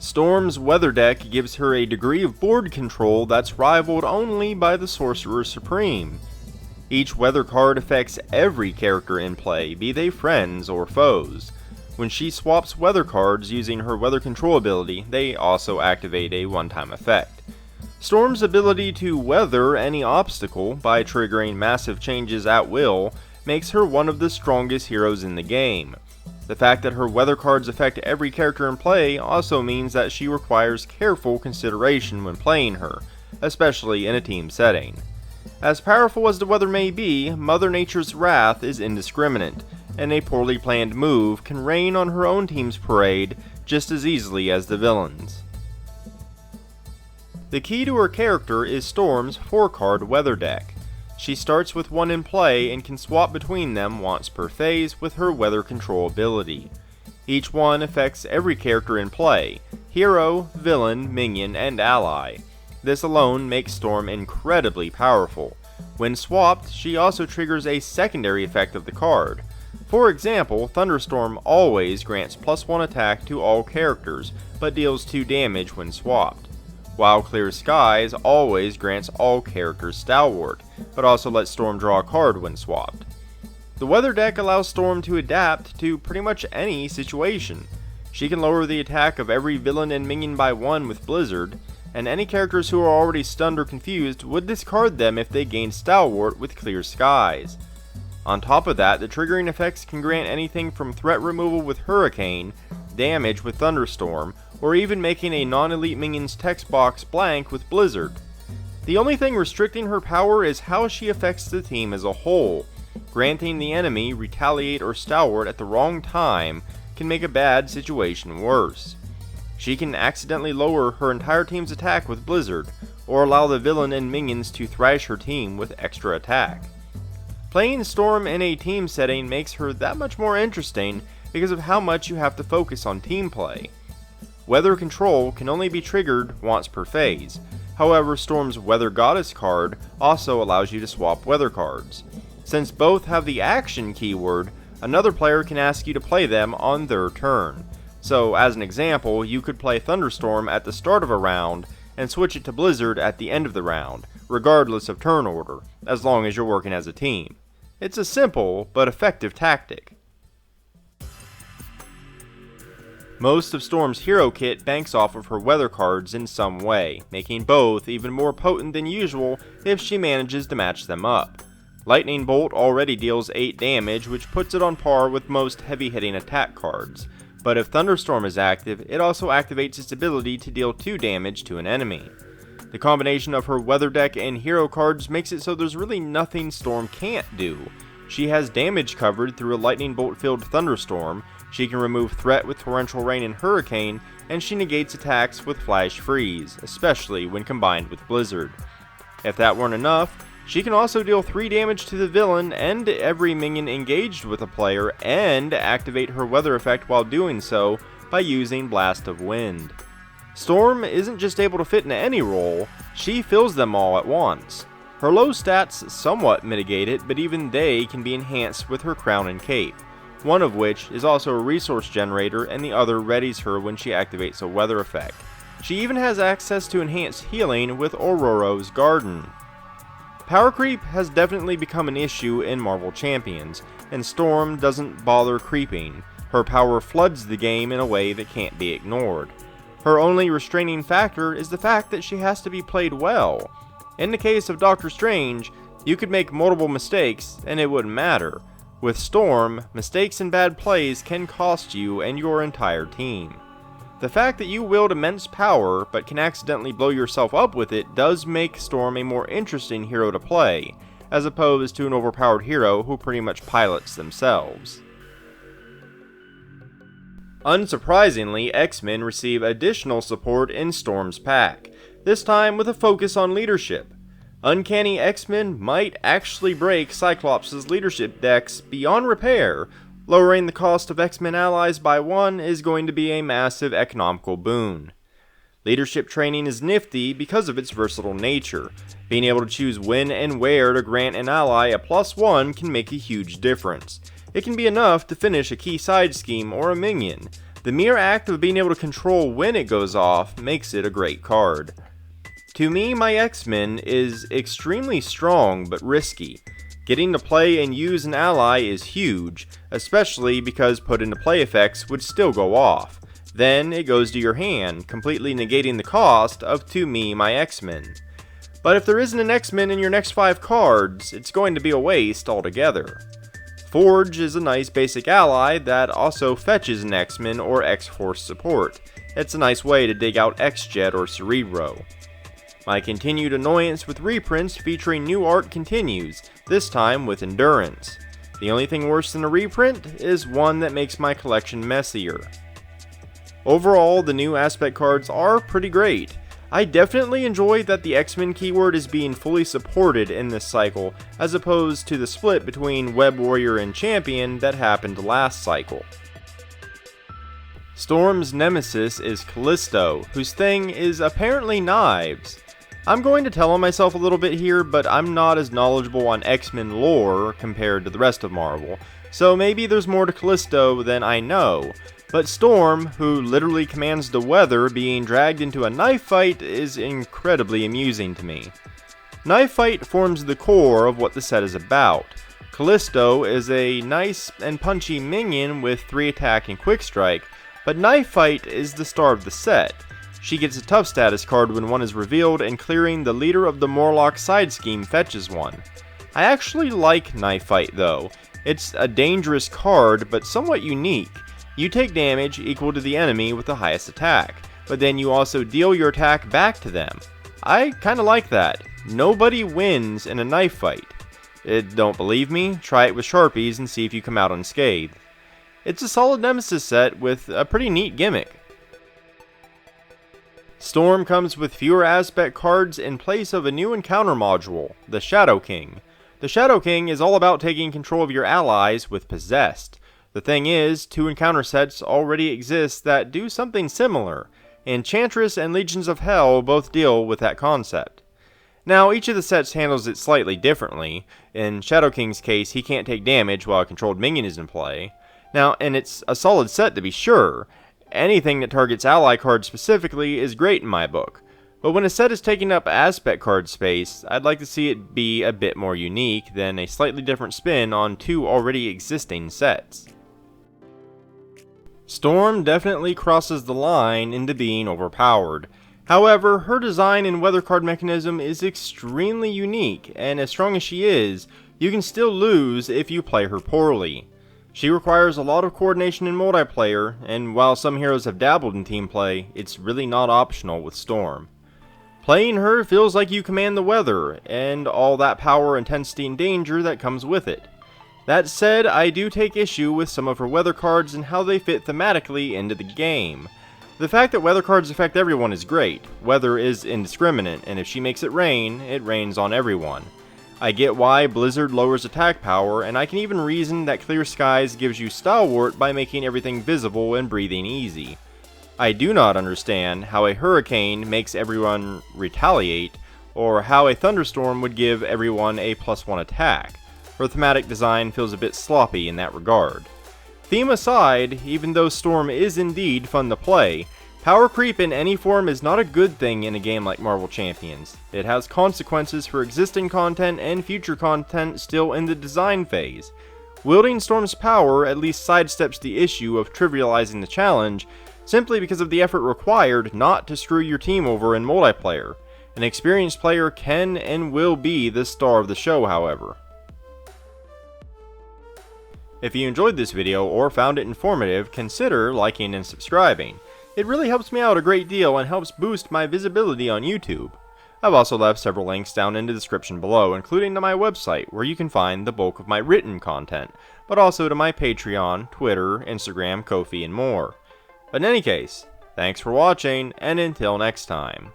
Storm's weather deck gives her a degree of board control that's rivaled only by the Sorcerer Supreme. Each weather card affects every character in play, be they friends or foes. When she swaps weather cards using her weather control ability, they also activate a one-time effect. Storm's ability to weather any obstacle by triggering massive changes at will makes her one of the strongest heroes in the game. The fact that her weather cards affect every character in play also means that she requires careful consideration when playing her, especially in a team setting. As powerful as the weather may be, Mother Nature's wrath is indiscriminate, and a poorly planned move can rain on her own team's parade just as easily as the villains. The key to her character is Storm's 4-card weather deck. She starts with one in play and can swap between them once per phase with her weather control ability. Each one affects every character in play: hero, villain, minion, and ally. This alone makes Storm incredibly powerful. When swapped, she also triggers a secondary effect of the card. For example, Thunderstorm always grants +1 attack to all characters, but deals 2 damage when swapped. While Clear Skies always grants all characters Stalwart, but also lets Storm draw a card when swapped. The weather deck allows Storm to adapt to pretty much any situation. She can lower the attack of every villain and minion by 1 with Blizzard, and any characters who are already stunned or confused would discard them if they gain Stalwart with Clear Skies. On top of that, the triggering effects can grant anything from threat removal with Hurricane, damage with Thunderstorm, or even making a non-elite minion's text box blank with Blizzard. The only thing restricting her power is how she affects the team as a whole. Granting the enemy Retaliate or Stalwart at the wrong time can make a bad situation worse. She can accidentally lower her entire team's attack with Blizzard, or allow the villain and minions to thrash her team with extra attack. Playing Storm in a team setting makes her that much more interesting because of how much you have to focus on team play. Weather control can only be triggered once per phase. However, Storm's Weather Goddess card also allows you to swap weather cards. Since both have the action keyword, another player can ask you to play them on their turn. So, as an example, you could play Thunderstorm at the start of a round and switch it to Blizzard at the end of the round, regardless of turn order, as long as you're working as a team. It's a simple but effective tactic. Most of Storm's hero kit banks off of her weather cards in some way, making both even more potent than usual if she manages to match them up. Lightning Bolt already deals 8 damage, which puts it on par with most heavy-hitting attack cards, but if Thunderstorm is active, it also activates its ability to deal 2 damage to an enemy. The combination of her weather deck and hero cards makes it so there's really nothing Storm can't do. She has damage covered through a Lightning Bolt-filled Thunderstorm, she can remove threat with Torrential Rain and Hurricane, and she negates attacks with Flash Freeze, especially when combined with Blizzard. If that weren't enough, she can also deal 3 damage to the villain and every minion engaged with a player, and activate her weather effect while doing so by using Blast of Wind. Storm isn't just able to fit into any role, she fills them all at once. Her low stats somewhat mitigate it, but even they can be enhanced with her Crown and Cape, one of which is also a resource generator and the other readies her when she activates a weather effect. She even has access to enhanced healing with Aurora's Garden. Power creep has definitely become an issue in Marvel Champions, and Storm doesn't bother creeping. Her power floods the game in a way that can't be ignored. Her only restraining factor is the fact that she has to be played well. In the case of Doctor Strange, you could make multiple mistakes and it wouldn't matter. With Storm, mistakes and bad plays can cost you and your entire team. The fact that you wield immense power but can accidentally blow yourself up with it does make Storm a more interesting hero to play, as opposed to an overpowered hero who pretty much pilots themselves. Unsurprisingly, X-Men receive additional support in Storm's pack, this time with a focus on leadership. Uncanny X-Men might actually break Cyclops' leadership decks beyond repair. Lowering the cost of X-Men allies by 1 is going to be a massive economical boon. Leadership training is nifty because of its versatile nature. Being able to choose when and where to grant an ally a +1 can make a huge difference. It can be enough to finish a key side scheme or a minion, The mere act of being able to control when it goes off makes it a great card. To me, my X-Men is extremely strong but risky. Getting to play and use an ally is huge, especially because put into play effects would still go off. Then it goes to your hand, completely negating the cost of To Me, My X-Men. But if there isn't an X-Men in your next 5 cards, it's going to be a waste altogether. Forge is a nice basic ally that also fetches an X-Men or X-Force support. It's a nice way to dig out X-Jet or Cerebro. My continued annoyance with reprints featuring new art continues, this time with Endurance. The only thing worse than a reprint is one that makes my collection messier. Overall, the new aspect cards are pretty great. I definitely enjoy that the X-Men keyword is being fully supported in this cycle, as opposed to the split between Web Warrior and Champion that happened last cycle. Storm's nemesis is Callisto, whose thing is apparently knives. I'm going to tell on myself a little bit here, but I'm not as knowledgeable on X-Men lore compared to the rest of Marvel, so maybe there's more to Callisto than I know. But Storm, who literally commands the weather, being dragged into a knife fight is incredibly amusing to me. Knife fight forms the core of what the set is about. Callisto is a nice and punchy minion with 3 attack and quick strike, but knife fight is the star of the set. She gets a tough status card when one is revealed, and clearing the leader of the Morlock side scheme fetches one. I actually like Knife Fight though. It's a dangerous card, but somewhat unique. You take damage equal to the enemy with the highest attack, but then you also deal your attack back to them. I kinda like that. Nobody wins in a knife fight. Don't believe me? Try it with Sharpies and see if you come out unscathed. It's a solid Nemesis set with a pretty neat gimmick. Storm comes with fewer aspect cards in place of a new encounter module, the Shadow King. The Shadow King is all about taking control of your allies with Possessed. The thing is, 2 encounter sets already exist that do something similar. Enchantress and Legions of Hell both deal with that concept. Now, each of the sets handles it slightly differently. In Shadow King's case, he can't take damage while a controlled minion is in play. Now, and it's a solid set to be sure. Anything that targets ally cards specifically is great in my book, but when a set is taking up aspect card space, I'd like to see it be a bit more unique than a slightly different spin on 2 already existing sets. Storm definitely crosses the line into being overpowered. However, her design and weather card mechanism is extremely unique, and as strong as she is, you can still lose if you play her poorly. She requires a lot of coordination in multiplayer, and while some heroes have dabbled in team play, it's really not optional with Storm. Playing her feels like you command the weather, and all that power, intensity, and danger that comes with it. That said, I do take issue with some of her weather cards and how they fit thematically into the game. The fact that weather cards affect everyone is great. Weather is indiscriminate, and if she makes it rains on everyone. I get why Blizzard lowers attack power, and I can even reason that Clear Skies gives you Stalwart by making everything visible and breathing easy. I do not understand how a Hurricane makes everyone retaliate, or how a Thunderstorm would give everyone a +1 attack. Her thematic design feels a bit sloppy in that regard. Theme aside, even though Storm is indeed fun to play, power creep in any form is not a good thing in a game like Marvel Champions. It has consequences for existing content and future content still in the design phase. Wielding Storm's power at least sidesteps the issue of trivializing the challenge, simply because of the effort required not to screw your team over in multiplayer. An experienced player can and will be the star of the show, however. If you enjoyed this video or found it informative, consider liking and subscribing. It really helps me out a great deal and helps boost my visibility on YouTube. I've also left several links down in the description below, including to my website where you can find the bulk of my written content, but also to my Patreon, Twitter, Instagram, Ko-fi, and more. But in any case, thanks for watching, and until next time.